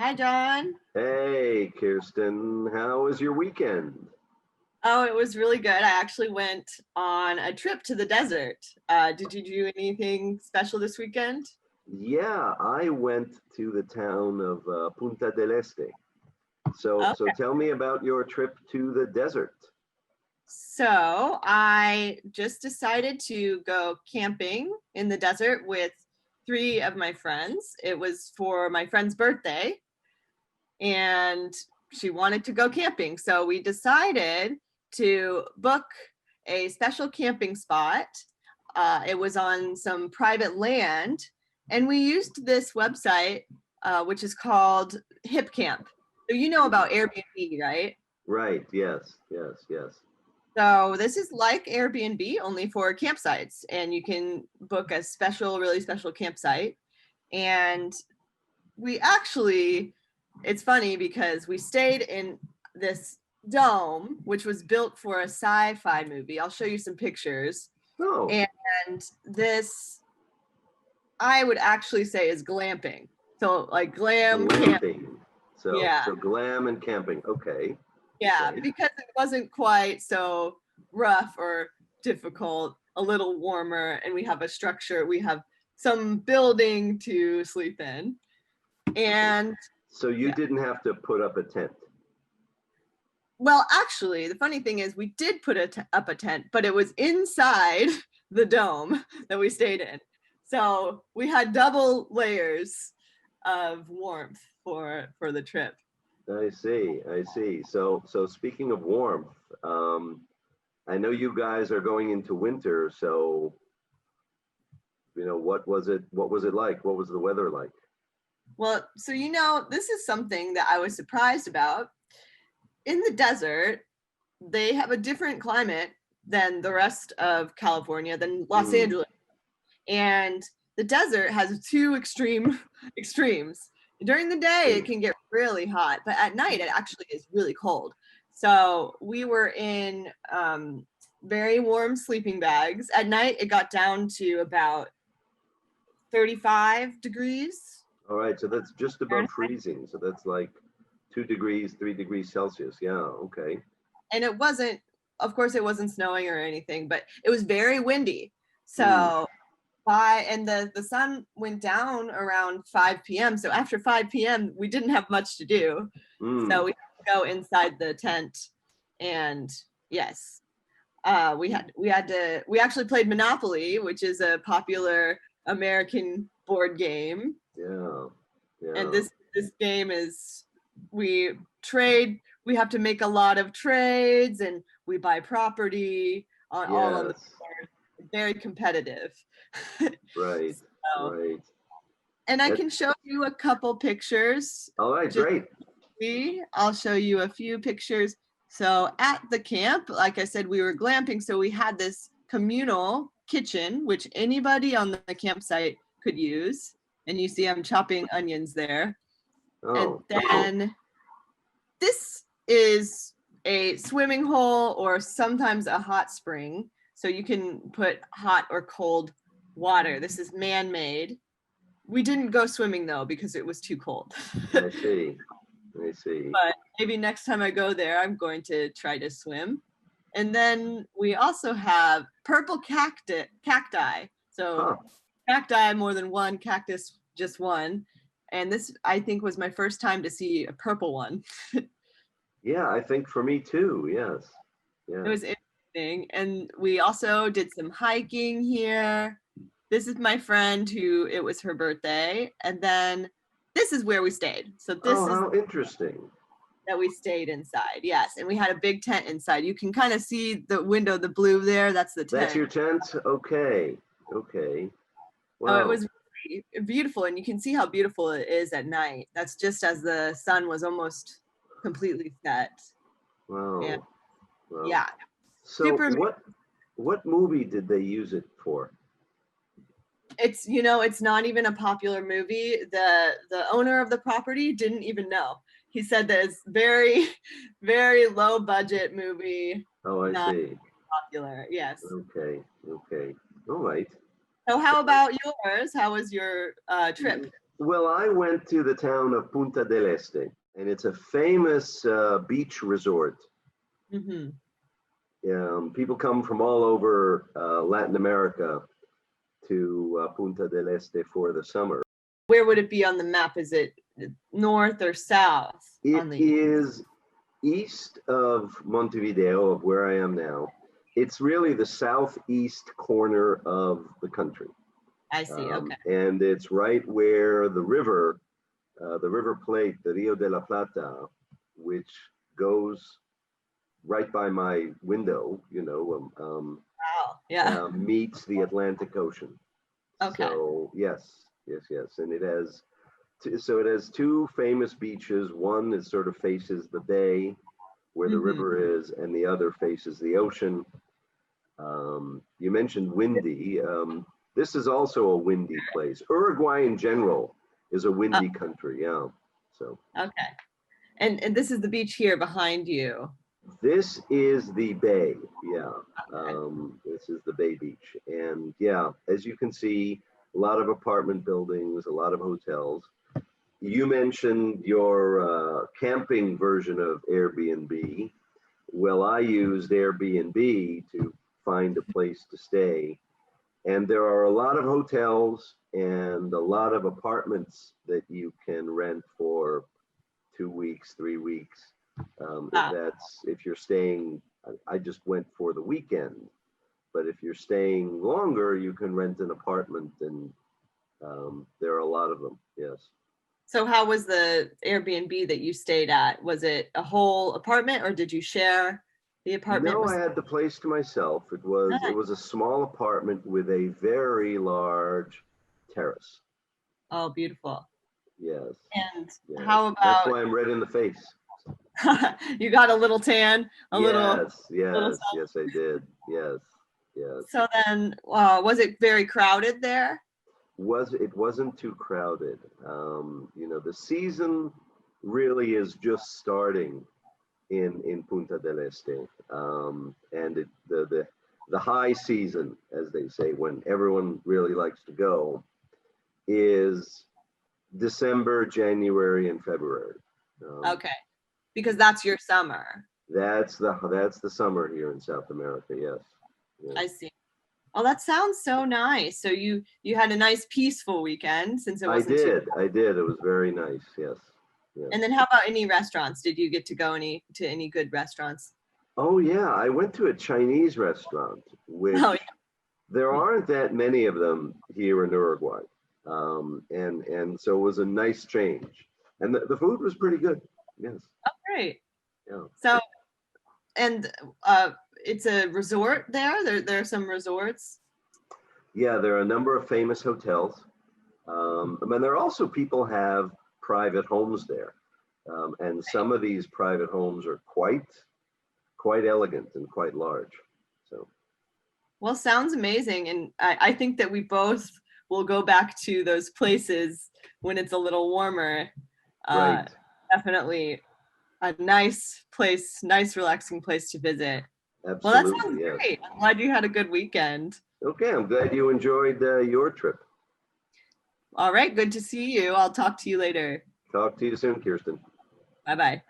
Hi, John. Hey, Kirsten, how was your weekend? Oh, it was really good. I actually went on a trip to the desert. Did you do anything special this weekend? Yeah, I went to the town of Punta del Este. So Okay. tell me about your trip to the desert. So I just decided to go camping in the desert with three of my friends. It was for my friend's birthday, and she wanted to go camping. So we decided to book a special camping spot. It was on some private land, and we used this website, which is called Hip Camp. So you know about Airbnb, right? Right, yes, yes, yes. So this is like Airbnb only for campsites, and you can book a special, really special campsite. And we actually, it's funny because we stayed in this dome, which was built for a sci-fi movie. I'll show you some pictures. Oh, And this, I would actually say, is glamping. So like glam camp. glamping. So Yeah. so glam and camping. Okay, Yeah, okay. because it wasn't quite so rough or difficult, a little warmer, and we have a structure. We have some building to sleep in. And So you yeah. didn't have to put up a tent. Well, actually, the funny thing is we did put up a tent, but it was inside the dome that we stayed in. So we had double layers of warmth for the trip. I see, I see. So speaking of warmth, I know you guys are going into winter, so what was it like? What was the weather like? Well, so this is something that I was surprised about. In the desert, they have a different climate than the rest of California, than Los Mm, Angeles. And the desert has two extreme extremes. During the day, it see. can get really hot, but at night, it actually is really cold. So we were in very warm sleeping bags. At night, it got down to about 35 degrees All right, so that's just above Fahrenheit. freezing. So that's like 2 degrees, 3 degrees Celsius. Yeah, okay. And it wasn't, of course, it wasn't snowing or anything, but it was very windy. Mm, So and the sun went down around 5 p.m. So after 5 p.m. we didn't have much to do. So mm. we had to go inside the tent, and yes, we actually played Monopoly, which is a popular American board game. Yeah, And yeah. this game is, we trade, we have to make a lot of trades, and we buy property on all on the Yes, board. Very competitive. right, So, right. and I That, can show you a couple pictures. all right, Just great. see, I'll show you a few pictures. So at the camp, like I said, we were glamping, so we had this communal kitchen, which anybody on the campsite could use. And you see I'm chopping onions there. And Oh, then this is a swimming hole or sometimes a hot spring. So you can put hot or cold water. This is man-made. We didn't go swimming though because it was too cold. I see, I see. But maybe next time I go there, I'm going to try to swim. And then we also have purple cacti. So Huh. cacti, more than one, cactus, just one. And this, I think, was my first time to see a purple one. Yeah, I think for me too. Yes, It yes. was interesting. And we also did some hiking here. This is my friend who, it was her birthday. And then this is where we stayed. So this Oh, is how interesting. that we stayed inside. Yes. And we had a big tent inside. You can kind of see the window, the blue there. That's the That's tent. your tent? Okay, okay. Oh, it Wow, was really beautiful. And you can see how beautiful it is at night. That's just as the sun was almost completely set. And wow, wow. yeah, So super. what movie did they use it for? It's not even a popular movie. The owner of the property didn't even know. He said that it's very very low budget movie, Oh, I not see. popular. Yes. Okay, okay. All right. So how about yours? How was your trip? Well, I went to the town of Punta del Este, and it's a famous beach resort. Hmm. People come from all over Latin America to Punta del Este for the summer. Where would it be on the map? Is it north or south It on the? is east of Montevideo, of where I am now. It's really the southeast corner of the country. I see. Okay. And it's right where the River Plate, the Rio de la Plata, which goes right by my window, Wow. Yeah. meets the Atlantic Ocean. Okay. So yes, and it has two famous beaches. One is sort of faces the bay where the river is, and the other faces the ocean. You mentioned windy. This is also a windy place. Uruguay in general is a windy country. Yeah. So. Okay. And this is the beach here behind you. This is the bay. Yeah. Okay. This is the Bay Beach. And yeah, as you can see, a lot of apartment buildings, a lot of hotels. You mentioned your camping version of Airbnb. Well, I used Airbnb to find a place to stay. And there are a lot of hotels and a lot of apartments that you can rent for 2 weeks, 3 weeks. If you're staying, I just went for the weekend. But if you're staying longer, you can rent an apartment, and there are a lot of them. Yes. So how was the Airbnb that you stayed at? Was it a whole apartment or did you share the apartment? No, I had the place to myself. It was a small apartment with a very large terrace. Oh, beautiful. Yes. And Yes. how That's about why I'm red in the face. you got a little tan, a little. Yes, I did. Yes. So then, was it very crowded there? It wasn't too crowded. The season really is just starting in Punta del Este, and the high season, as they say, when everyone really likes to go, is December, January, and February. Okay, because that's your summer. That's the summer here in South America. Yes. I see. Oh, that sounds so nice. So you had a nice peaceful weekend since it wasn't too. I did. It was very nice. Yes. And then how about any restaurants? Did you get to go to any good restaurants? Oh yeah, I went to a Chinese restaurant, which there aren't that many of them here in Uruguay, and so it was a nice change, and the food was pretty good. Yes. Oh, great. Yeah. So, and it's a resort there. There are some resorts. Yeah, there are a number of famous hotels. And there are also people have private homes there, and some of these private homes are quite elegant and quite large. So. Well, sounds amazing, and I think that we both will go back to those places when it's a little warmer. Right. Definitely a nice place, nice relaxing place to visit. Absolutely. Well, that sounds great. I'm glad you had a good weekend. Okay, I'm glad you enjoyed your trip. All right, good to see you. I'll talk to you later. Talk to you soon, Kirsten. Bye-bye.